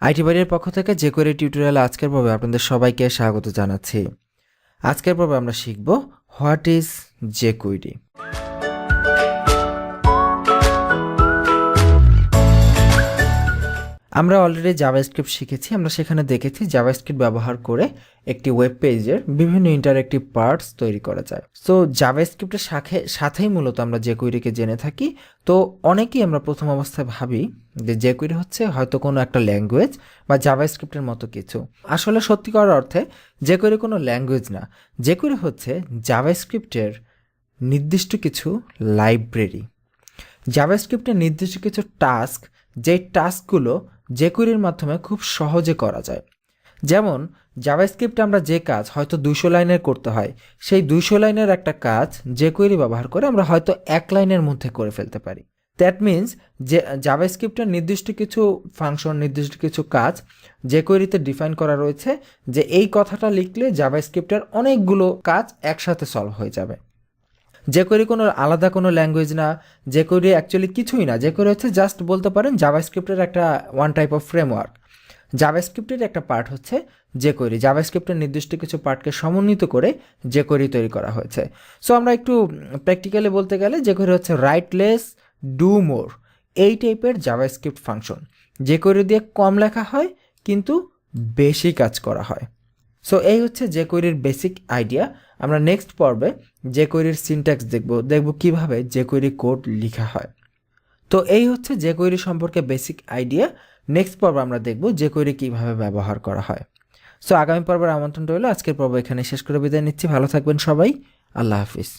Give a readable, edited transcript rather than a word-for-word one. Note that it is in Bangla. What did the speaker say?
আইটি বাড়ির পক্ষ থেকে যে কোয়েরি টিউটোরিয়ালে আজকের পর্বে আপনাদের সবাইকে স্বাগত জানাচ্ছি। আজকের পর্বে আমরা শিখব হোয়াট ইজ jQuery। আমরা অলরেডি জাভাস্ক্রিপ্ট শিখেছি। আমরা সেখানে দেখেছি জাভাস্ক্রিপ্ট ব্যবহার করে একটি ওয়েব পেজের বিভিন্ন ইন্টারঅ্যাক্টিভ পার্টস তৈরি করা যায়। সো জাভাস্ক্রিপ্টের সাথেই মূলত আমরা jQueryকে জেনে থাকি। তো অনেকেই আমরা প্রথম অবস্থায় ভাবি যে jQuery হচ্ছে হয়তো কোনো একটা ল্যাঙ্গুয়েজ বা জাভাস্ক্রিপ্টের মতো কিছু। আসলে সত্যিকার অর্থে jQuery কোনো ল্যাঙ্গুয়েজ না। jQuery হচ্ছে জাভাস্ক্রিপ্টের নির্দিষ্ট কিছু লাইব্রেরি। জাভাস্ক্রিপ্টের নির্দিষ্ট কিছু টাস্ক, যেই টাস্কগুলো jQueryর মাধ্যমে খুব সহজে করা যায়। যেমন জাভাস্ক্রিপ্টে আমরা যে কাজ হয়তো 200 লাইনের করতে হয়, সেই 200 লাইনের একটা কাজ jQuery ব্যবহার করে আমরা হয়তো 1 লাইনের মধ্যে করে ফেলতে পারি। দ্যাট মিনস যে জাভাস্ক্রিপ্টের নির্দিষ্ট কিছু ফাংশন, নির্দিষ্ট কিছু কাজ jQueryতে ডিফাইন করা রয়েছে যে এই কথাটা লিখলে জাভাস্ক্রিপ্টের অনেকগুলো কাজ একসাথে সলভ হয়ে যাবে। jQuery কোনো আলাদা কোনো ল্যাঙ্গুয়েজ না, jQuery অ্যাকচুয়ালি কিছুই না। jQuery হচ্ছে জাস্ট বলতে পারেন জাভাস্ক্রিপ্টের একটা ওয়ান টাইপ অফ ফ্রেমওয়ার্ক। জাভাস্ক্রিপ্টের একটা পার্ট হচ্ছে jQuery। জাভাস্ক্রিপ্টের নির্দিষ্ট কিছু পার্টকে সমন্বিত করে jQuery তৈরি করা হয়েছে। সো আমরা একটু প্র্যাকটিক্যালি বলতে গেলে jQuery হচ্ছে রাইট লেস ডু মোর, এই টাইপের জাভাস্ক্রিপ্ট ফাংশন। jQuery দিয়ে কম লেখা হয় কিন্তু বেশি কাজ করা হয়। সো এই হচ্ছে jQueryর বেসিক আইডিয়া। আমরা নেক্সট পর্বে jQueryর সিনট্যাক্স দেখব কিভাবে jQuery কোড লেখা হয়। তো এই হচ্ছে jQuery সম্পর্কে বেসিক আইডিয়া। নেক্সট পর্বে আমরা দেখব jQuery কিভাবে ব্যবহার করা হয়। সো আগামী পর্বের আমন্ত্রণ রইল। আজকের পর্ব এখানে শেষ করে বিদায় নিচ্ছি। ভালো থাকবেন সবাই। আল্লাহ হাফিজ।